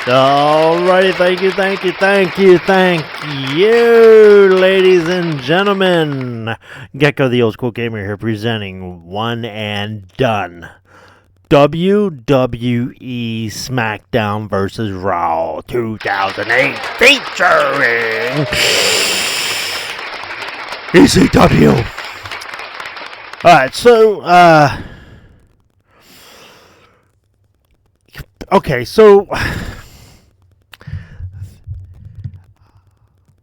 Alrighty, thank you, ladies and gentlemen. Gecko the Old School Gamer here presenting One and Done. WWE Smackdown vs. Raw 2008 featuring ECW. Alright, so, okay, so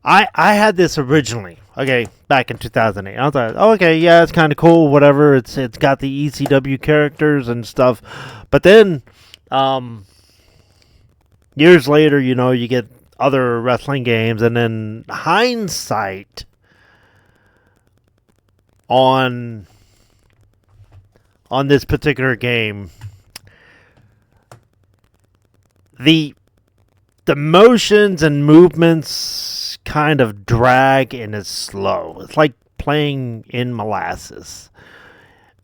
I had this originally, okay, back in 2008. I thought, oh, okay, yeah, it's kind of cool, whatever. It's got the ECW characters and stuff. But then, years later, you know, you get other wrestling games, and then hindsight on this particular game, the motions and movements kind of drag and is slow. It's like playing in Molasses.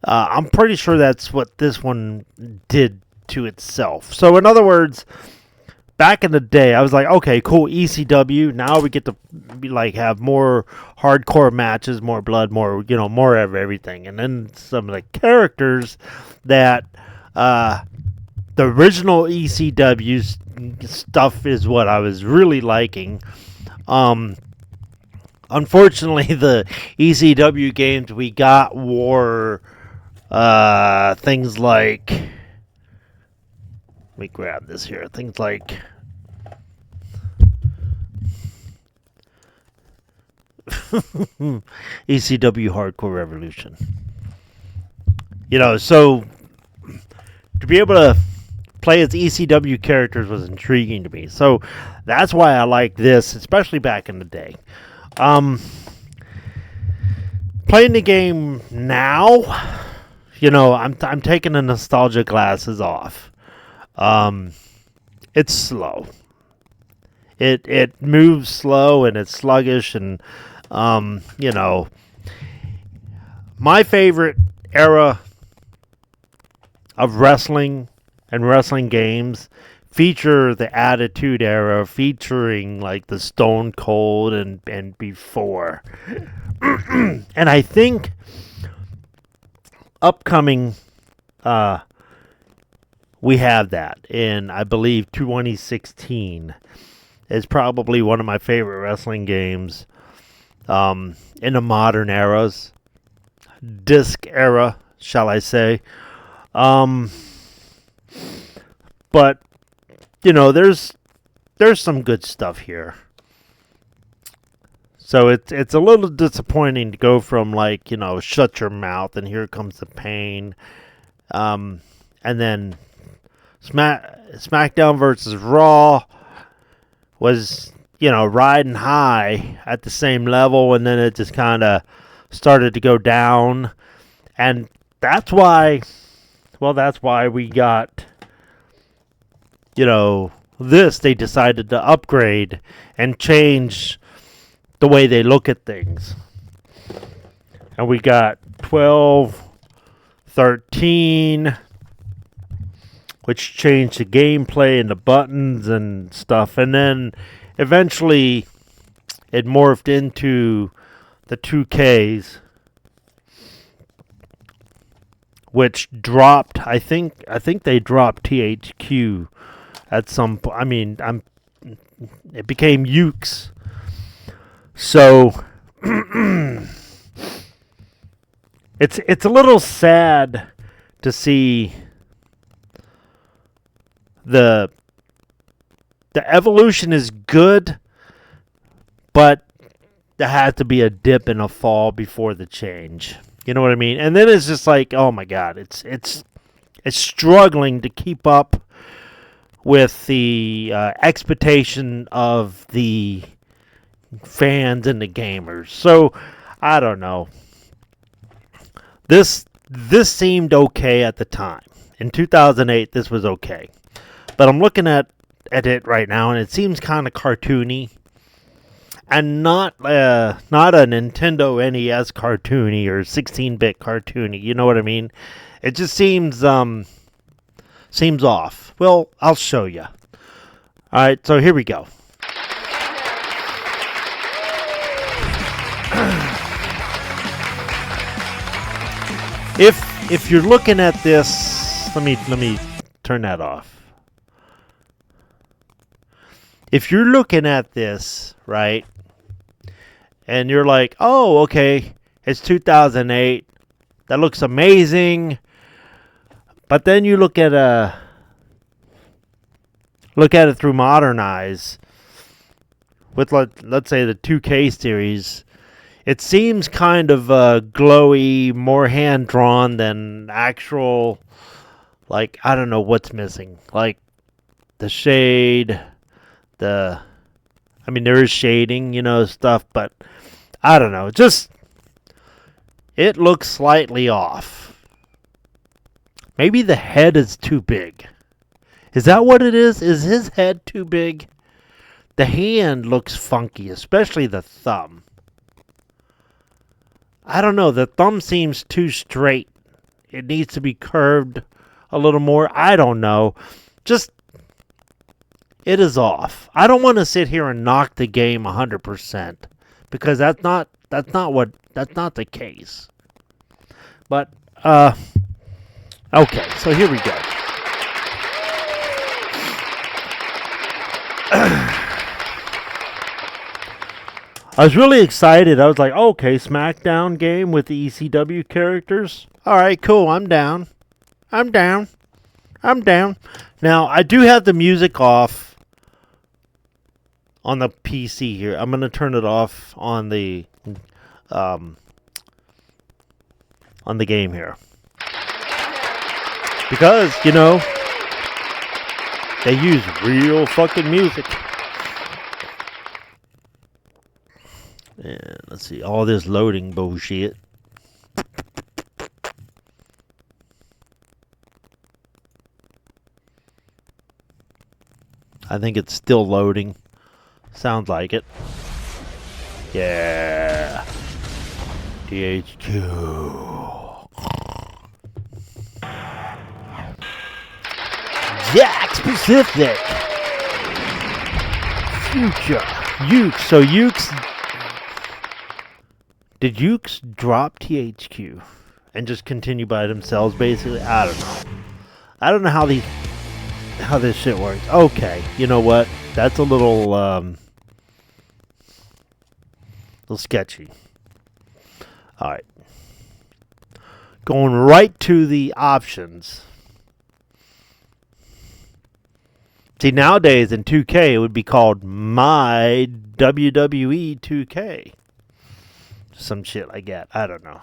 I'm pretty sure that's what this one did to itself. So in other words, back in the day, I was like, okay, cool, ECW. Now we get to have more hardcore matches, more blood, more of everything. And then some of the characters that the original ECW stuff is what I was really liking. Unfortunately, the ECW games we got were things like, let me grab this here, things like ECW Hardcore Revolution. So to be able to play as ECW characters was intriguing to me. So that's why I like this, especially back in the day. Playing the game now, I'm taking the nostalgia glasses off. It's slow. It moves slow and it's sluggish, and my favorite era of wrestling and wrestling games feature the Attitude Era, featuring like the Stone Cold and before. And I think upcoming we have that in, I believe, 2016 is probably one of my favorite wrestling games in the modern eras, disc era, shall I say. But there's some good stuff here. So it's a little disappointing to go from Shut Your Mouth and Here Comes the Pain, and then SmackDown versus Raw was riding high at the same level, and then it just kind of started to go down, and that's why we got this. They decided to upgrade and change the way they look at things. And we got 12, 13, which changed the gameplay and the buttons and stuff. And then eventually it morphed into the 2Ks, which dropped. I think they dropped THQ at some point. I mean, it became Ukes. So it's a little sad to see the evolution is good, but there had to be a dip and a fall before the change. You know what I mean? And then it's just like, oh my God, it's struggling to keep up with the expectation of the fans and the gamers. So I don't know. This seemed okay at the time. In 2008, this was okay. But I'm looking at it right now, and it seems kind of cartoony. And not a Nintendo NES cartoony or 16-bit cartoony. You know what I mean? It just seems off. Well, I'll show you. All right, so here we go. If you're looking at this, let me turn that off. If you're looking at this, right, and you're like, oh, okay, it's 2008, that looks amazing, but then you look at it through modern eyes, with let's say the 2K series, it seems kind of glowy, more hand drawn than actual. Like, I don't know what's missing. Like the shade, there is shading, stuff, but I don't know. Just, it looks slightly off. Maybe the head is too big. Is that what it is? Is his head too big? The hand looks funky, especially the thumb. I don't know. The thumb seems too straight. It needs to be curved a little more. I don't know. Just, it is off. I don't want to sit here and knock the game 100% because that's not the case. But okay, so here we go. I was really excited. I was like, okay, Smackdown game with the ECW characters. All right, cool. I'm down. Now, I do have the music off on the PC here. I'm going to turn it off on the game here. Because, they use real fucking music. And let's see, all this loading bullshit. I think it's still loading. Sounds like it. Yeah. THQ. Jack Specific. Future. Ukes. So Ukes. Did Ukes drop THQ and just continue by themselves, basically? I don't know. I don't know how this shit works. Okay, you know what? That's a little sketchy. All right. Going right to the options. See, nowadays in 2K, it would be called My WWE 2K. Some shit like that. I don't know.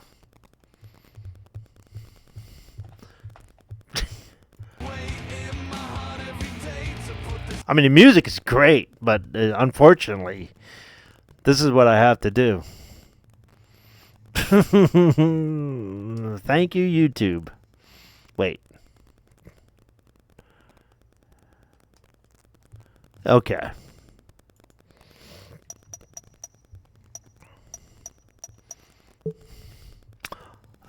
I mean, the music is great, but unfortunately, this is what I have to do. Thank you, YouTube. Wait. Okay.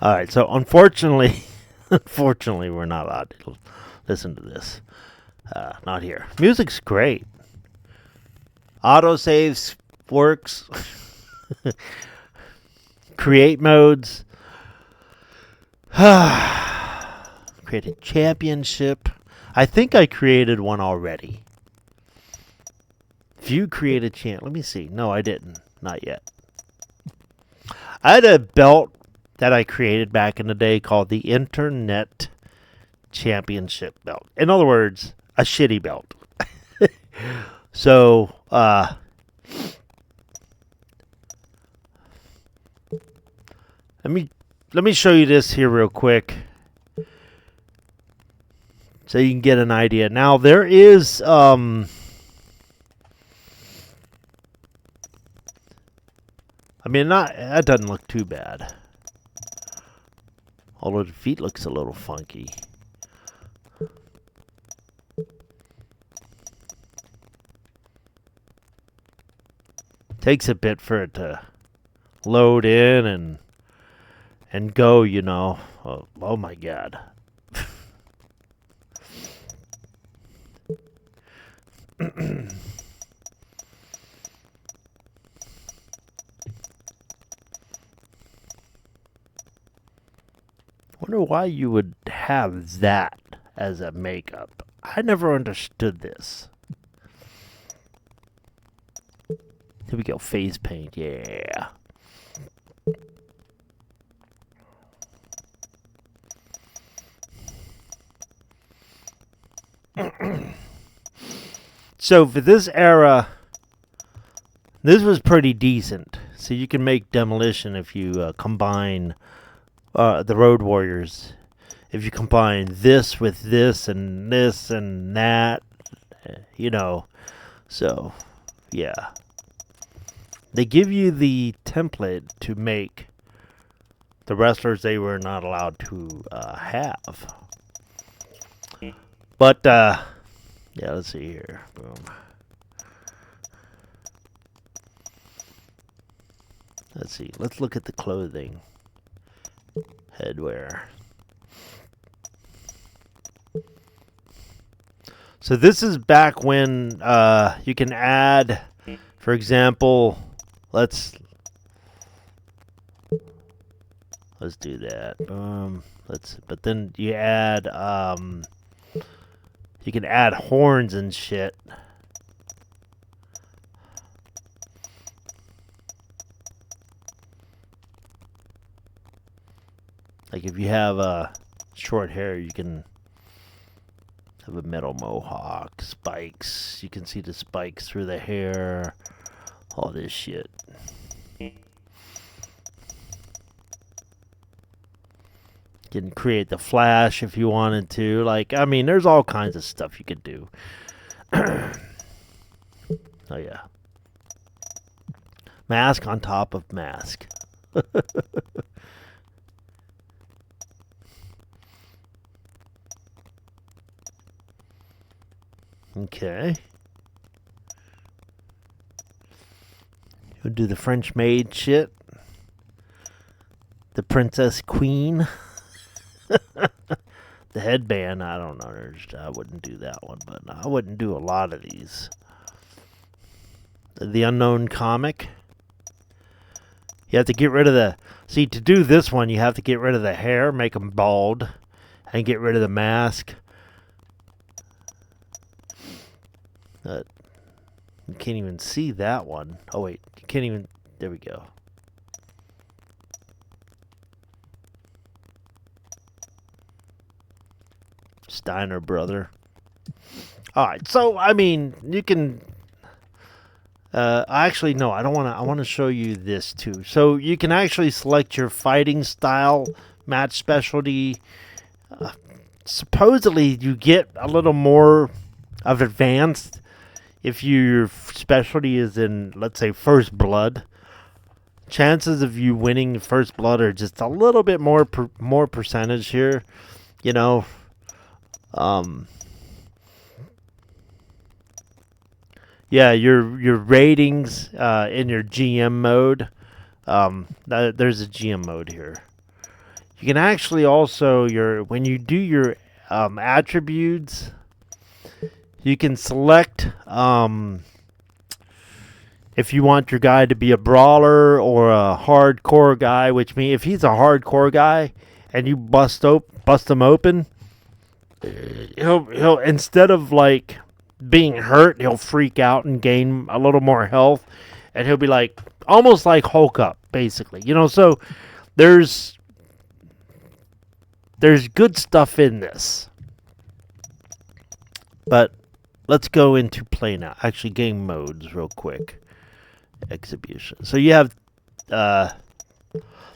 Alright, so unfortunately, we're not allowed to Listen to this. Not here. Music's great. Autosaves works. Create modes. Create a championship. I think I created one already. View created champ. Let me see. No, I didn't. Not yet. I had a belt that I created back in the day called the Internet Championship belt. In other words, a shitty belt. So, let me show you this here real quick, so you can get an idea. Now there is I mean, that doesn't look too bad. Although the feet looks a little funky. Takes a bit for it to load in and go, you know. Oh my God. Wonder why you would have that as a makeup. I never understood this. Here we go, face paint, yeah. So for this era, this was pretty decent. So you can make Demolition if you combine the Road Warriors. If you combine this with this and that, you know. So, yeah. They give you the template to make the wrestlers they were not allowed to have. But, yeah, let's see here. Boom. Let's see. Let's look at the clothing. Headwear. So this is back when you can add, for example, let's do that. But then you add you can add horns and shit. Like if you have short hair, you can have a metal mohawk, spikes. You can see the spikes through the hair. All this shit. You can create the Flash if you wanted to. Like, I mean, there's all kinds of stuff you could do. Oh, yeah. Mask on top of mask. Okay. We'll do the French maid shit. The Princess Queen. The headband, I don't know. I wouldn't do that one, but I wouldn't do a lot of these. The Unknown Comic. You have to get rid of the... See, to do this one, you have to get rid of the hair, make them bald, and get rid of the mask. You can't even see that one. Oh, wait. You can't even... There we go. Steiner brother. Alright, so, I mean, you can... actually, no, I don't want to... I want to show you this, too. So, you can actually select your fighting style, match specialty. Supposedly, you get a little more of advanced if your specialty is in, let's say, First Blood. Chances of you winning First Blood are just a little bit more percentage here, you know. Yeah, your ratings in your GM mode. There's a GM mode here. You can actually also when you do your attributes, you can select if you want your guy to be a brawler or a hardcore guy, which means if he's a hardcore guy and you bust him open, he'll instead of like being hurt, he'll freak out and gain a little more health, and he'll be like almost like Hulk up, basically. So there's good stuff in this. But let's go into play now. Actually, game modes real quick. Exhibition. So you have the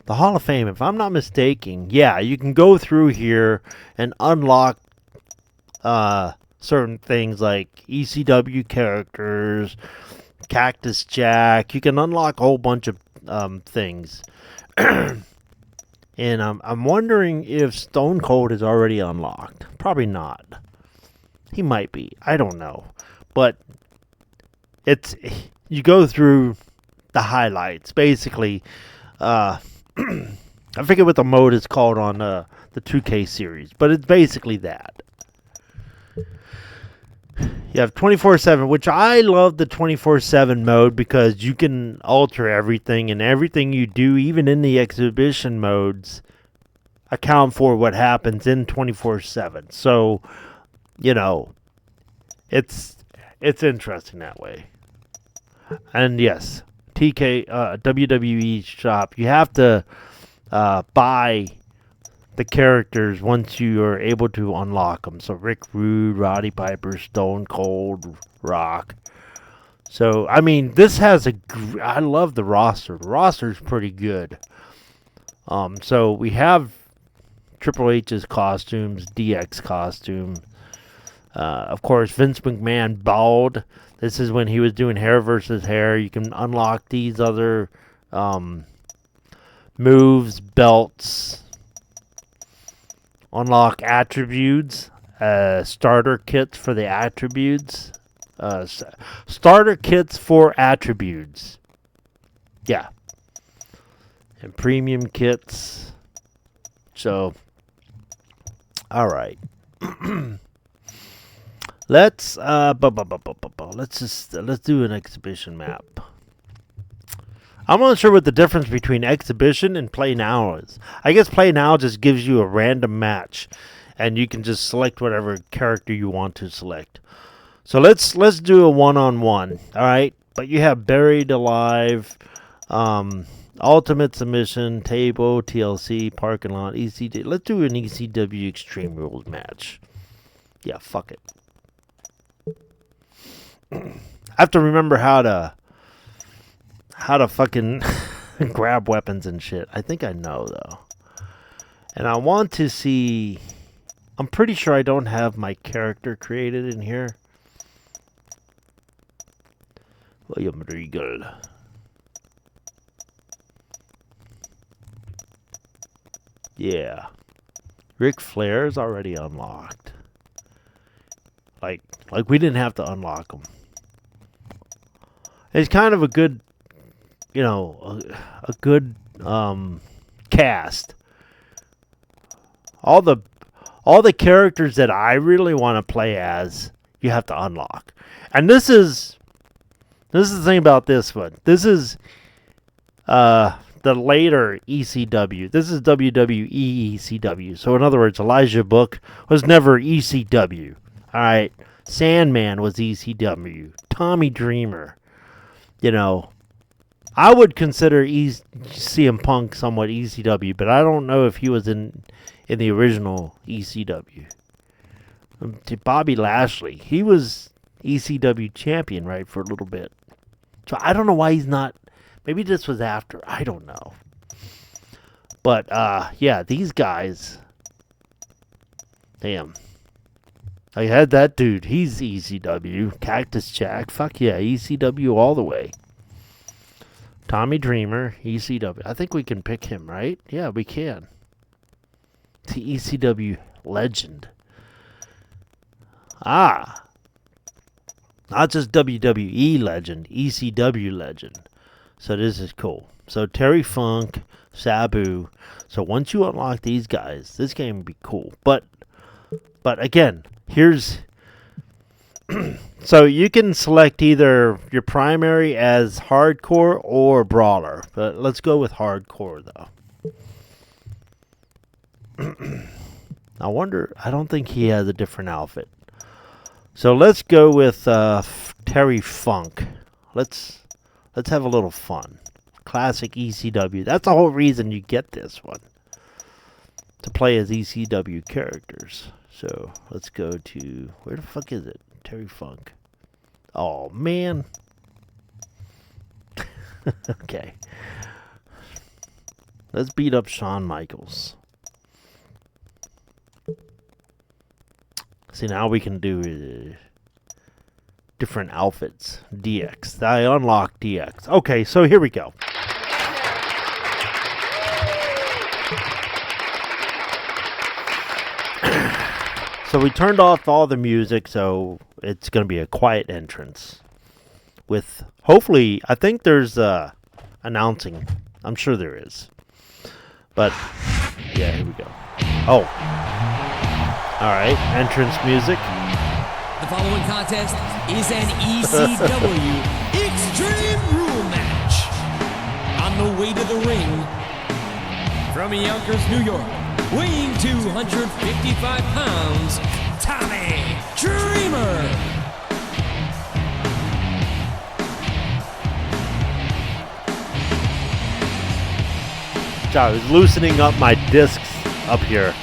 Hall of Fame. If I'm not mistaken, yeah, you can go through here and unlock certain things like ECW characters, Cactus Jack. You can unlock a whole bunch of things. And I'm wondering if Stone Cold is already unlocked. Probably not. He might be. I don't know. But you go through the highlights. Basically, I forget what the mode is called on the 2K series. But it's basically that. You have 24/7, which I love the 24/7 mode because you can alter everything, and everything you do, even in the exhibition modes, account for what happens in 24/7. So, it's interesting that way. And yes, WWE shop, you have to buy the characters once you are able to unlock them. So Rick Rude, Roddy Piper, Stone Cold, Rock. So, I mean, this has I love the roster. The roster is pretty good. So we have Triple H's costumes, DX costume. Of course, Vince McMahon bald. This is when he was doing hair versus hair. You can unlock these other moves, belts. Unlock attributes, starter kits for the attributes, starter kits for attributes, yeah, and premium kits. So, all right, let's do an exhibition map. I'm not sure what the difference between exhibition and play now is. I guess play now just gives you a random match, and you can just select whatever character you want to select. So let's do a one-on-one. All right, but you have buried alive, ultimate submission, table, TLC, parking lot, ECW. Let's do an ECW Extreme Rules match. Yeah, fuck it. I have to remember how to fucking grab weapons and shit. I think I know, though. And I want to see... I'm pretty sure I don't have my character created in here. William Regal. Yeah. Ric Flair is already unlocked. Like we didn't have to unlock him. It's kind of a good... a good cast. All the characters that I really want to play as, you have to unlock. And this is the thing about this one. This is the later ECW. This is WWE ECW. So in other words, Elijah Book was never ECW. All right, Sandman was ECW. Tommy Dreamer. I would consider CM Punk somewhat ECW, but I don't know if he was in the original ECW. Bobby Lashley, he was ECW champion, right, for a little bit. So I don't know why he's not. Maybe this was after. I don't know. But, yeah, these guys. Damn. I had that dude. He's ECW. Cactus Jack. Fuck yeah, ECW all the way. Tommy Dreamer, ECW. I think we can pick him, right? Yeah, we can. The ECW legend. Ah. Not just WWE legend, ECW legend. So this is cool. So Terry Funk, Sabu. So once you unlock these guys, this game will be cool. But But again, here's... So you can select either your primary as hardcore or brawler. But let's go with hardcore, though. I don't think he has a different outfit. So let's go with Terry Funk. Let's have a little fun. Classic ECW. That's the whole reason you get this one. To play as ECW characters. So let's go to... Where the fuck is it? Terry Funk. Oh, man. Okay. Let's beat up Shawn Michaels. See, now we can do different outfits. DX. I unlocked DX. Okay, so here we go. So we turned off all the music, so it's going to be a quiet entrance. With, hopefully, I think there's announcing. I'm sure there is. But, yeah, here we go. Oh. Alright, entrance music. The following contest is an ECW Extreme Rule match. On the way to the ring, from Yonkers, New York, weighing 255 pounds, Tommy Dreamer. I was loosening up my discs up here.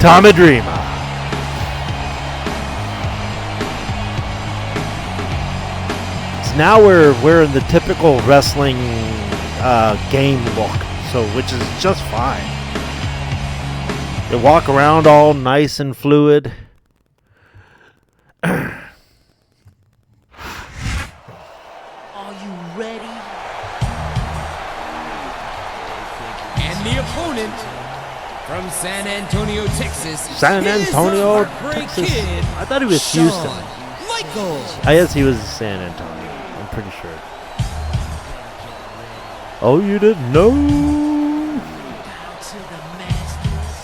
Tommy Dreamer. So now we're in the typical wrestling game look, so which is just fine. They walk around all nice and fluid. From San Antonio, Texas. San Antonio, Texas. I thought he was Houston. I guess he was San Antonio. I'm pretty sure. Oh, you didn't know?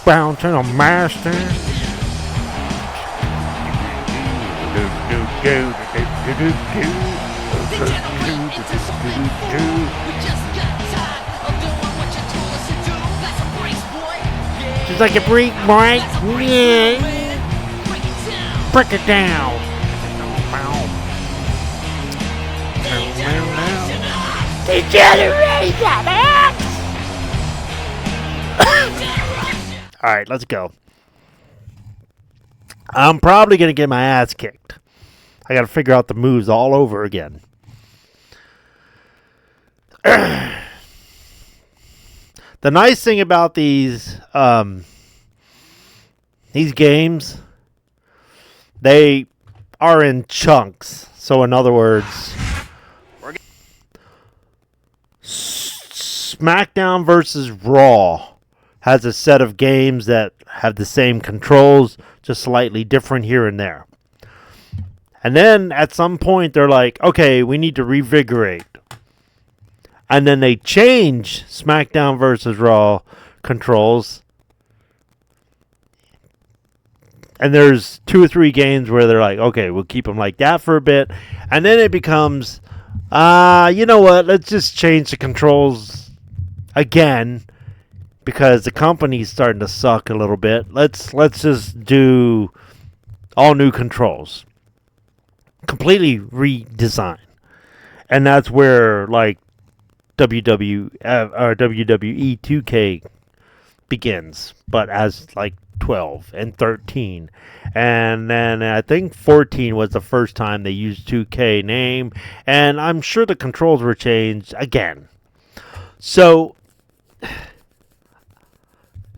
Bound to the master. Just like a break, right? Yeah. Break it down. Degeneration, man! Alright, let's go. I'm probably going to get my ass kicked. I got to figure out the moves all over again. The nice thing about these games, they are in chunks. So in other words, SmackDown versus Raw has a set of games that have the same controls, just slightly different here and there. And then at some point they're like, okay, we need to revigorate. And then they change SmackDown versus Raw controls. And there's 2 or 3 games where they're like, okay, we'll keep them like that for a bit. And then it becomes, you know what, let's just change the controls again. Because the company's starting to suck a little bit. Let's just do all new controls. Completely redesign. And that's where, like, WWE 2K begins, but as like 12 and 13, and then I think 14 was the first time they used 2K name, and I'm sure the controls were changed again. So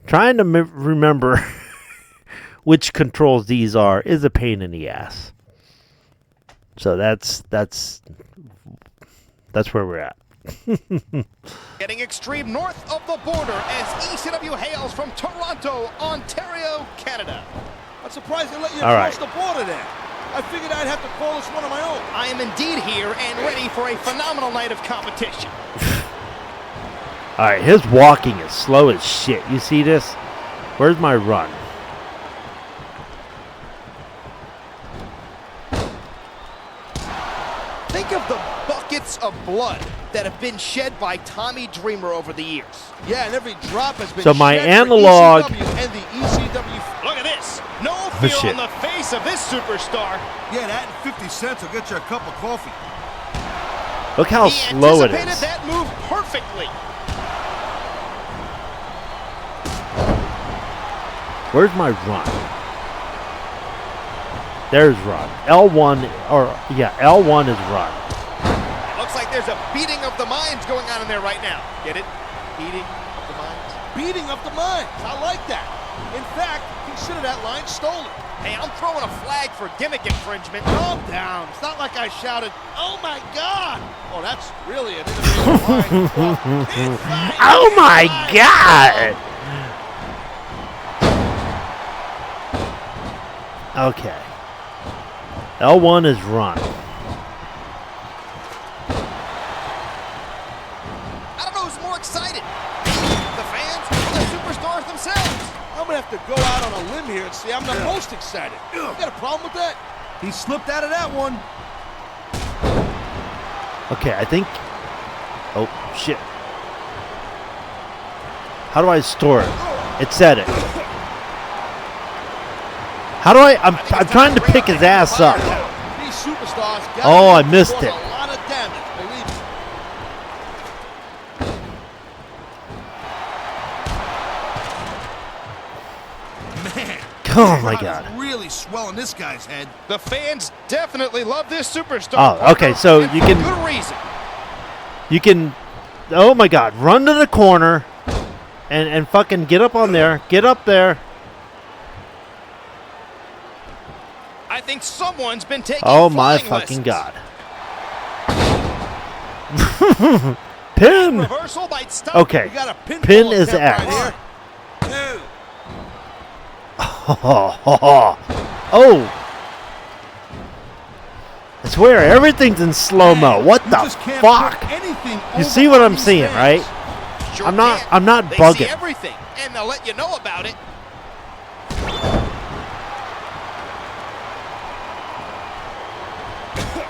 trying to remember which controls these are is a pain in the ass. So that's where we're at. Getting extreme north of the border as ECW hails from Toronto, Ontario, Canada. I'm surprised they let you cross the border there. I figured I'd have to call this one of my own. I am indeed here and ready for a phenomenal night of competition. All right, his walking is slow as shit. You see this? Where's my run? Think of the buckets of blood that have been shed by Tommy Dreamer over the years. Yeah, and every drop has been So my shed analog- for ECW and the ECW. Look at this. No fear shit. on the face of this superstar. Yeah, that and 50 cents will get you a cup of coffee. Look how He slow it anticipated is. that move perfectly. Where's my run? There's run. L1, or yeah, L1 is run. It looks like there's a beating of the minds going on in there right now. Get it? Beating of the minds. Beating up the minds. I like that. In fact, consider that line stolen. Hey, I'm throwing a flag for gimmick infringement. Calm down. It's not like I shouted, "Oh my God!" Oh, that's really an innovative line. Oh my God! Okay. L1 is run. I don't know who's more excited. The fans or the superstars themselves. I'm gonna have to go out on a limb here and say I'm the most excited. You got a problem with that? He slipped out of that one. Okay, I think. Oh, shit. How do I store it? It said it. How do I'm trying to pick his ass up. These superstars got Oh, I missed it. a lot of damage, believe me. Man, Oh my God God. is really swelling this guy's head. The fans definitely love this superstar. Oh, okay, so and you for can- good reason. You can. Oh my God. Run to the corner. And fucking get up on there. Get up there. I think someone's been taking Oh my flying fucking lessons. God. Pin. Reversal might stop. Okay. We got a pinfall Pin is attempt X. right here. Two. Oh. I swear, everything's in slow-mo. What You the just can't fuck? put anything You over see what on I'm these seeing, fans. right? Sure I'm not- can. I'm not They bugging. see everything, and they'll let you know about it.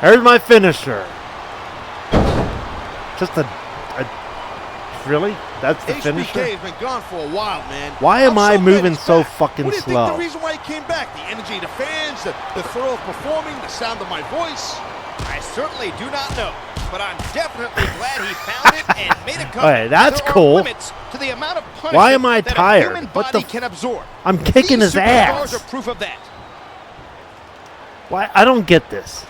Here's my finisher. Just a really? That's the HBK finisher? has been gone for a while, man. Why am I'm I so glad moving he's so back. fucking What do you slow? think the reason why he came back? The energy of the fans, the thrill of performing, the sound of my voice. I certainly do not know, but I'm definitely glad he found it and made a comeback. Okay, that's There are cool. limits to the amount of punishment Why am I that tired? a human What the body can absorb. I'm kicking These his superstars ass. are proof of that. Why? I don't get this.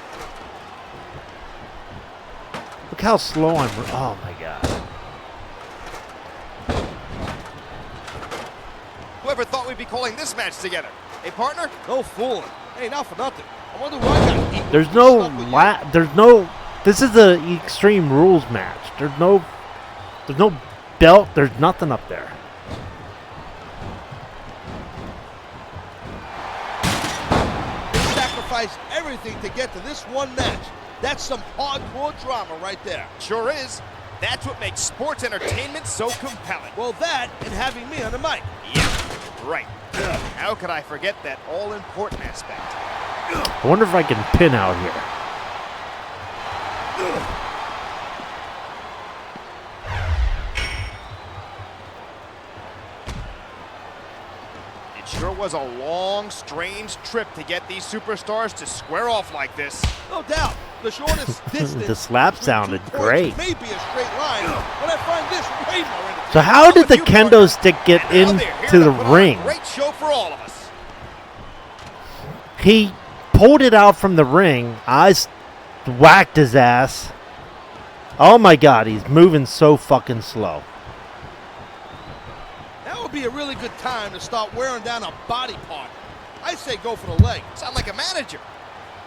Look how slow I'm. Oh my God. Whoever thought we'd be calling this match together? Hey, partner? No fooling. Hey, not for nothing. I wonder why I got equal There's no stuck with you. There's no. This is a Extreme Rules match. There's no belt. There's nothing up there. They sacrificed everything to get to this one match. That's some hardcore drama right there. Sure is. That's what makes sports entertainment so compelling. Well, that and having me on the mic. Yeah, right. How could I forget that all-important aspect? I wonder if I can pin out here. It sure was a long, strange trip to get these superstars to square off like this. No doubt. The shortest distance. The slap between sounded 2 points great. May be a straight line, but I find this way more entertaining. So how did the With you, partner. kendo stick get And now they're here into to the put on a ring? Great show for all of us. He pulled it out from the ring. Whacked his ass. Oh my God, he's moving so fucking slow. That would be a really good time to start wearing down a body part. I say go for the leg. Sound like a manager.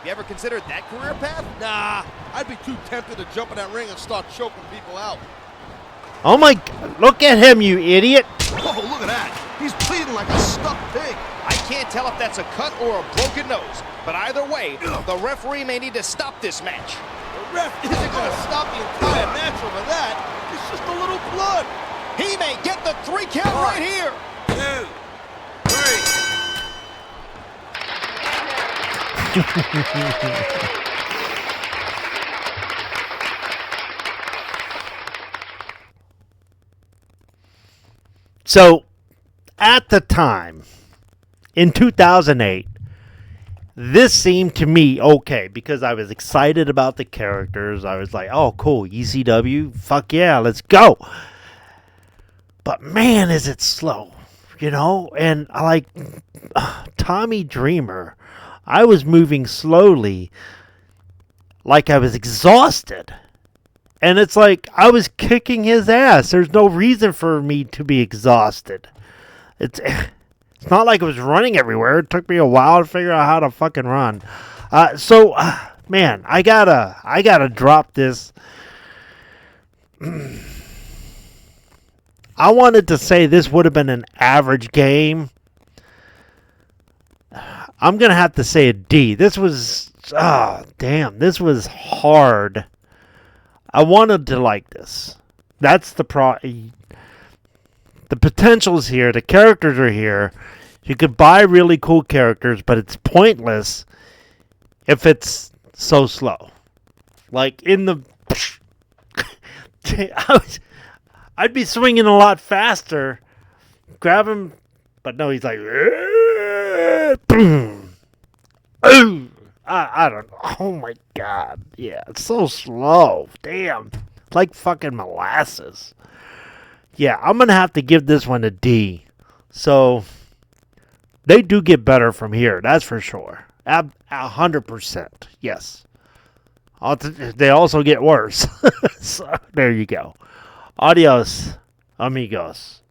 You ever considered that career path? Nah, I'd be too tempted to jump in that ring and start choking people out. Oh my! Look at him, you idiot! Oh, look at that. He's bleeding like a stuck pig. I can't tell if that's a cut or a broken nose, but either way, the referee may need to stop this match. The ref isn't going to stop the entire match over that. It's just a little blood. He may get the 3 count right here. 2, 3. So, at the time, in 2008, this seemed to me okay because I was excited about the characters. I was like, oh, cool, ECW, fuck yeah, let's go. But man, is it slow, you know? And I like Tommy Dreamer. I was moving slowly like I was exhausted. And it's like I was kicking his ass. There's no reason for me to be exhausted. It's not like it was running everywhere. It took me a while to figure out how to fucking run. Man, I gotta drop this. I wanted to say this would have been an average game. I'm gonna have to say a D. This was, this was hard. I wanted to like this. That's the The potential's here. The characters are here. You could buy really cool characters, but it's pointless if it's so slow. Like in the... I'd be swinging a lot faster. Grab him, but no, he's like... I don't know. Oh my god. Yeah, it's so slow. Damn. It's like fucking Molasses. Yeah, I'm going to have to give this one a D. So, they do get better from here. That's for sure. 100%. Yes. They also get worse. So, there you go. Adios, amigos.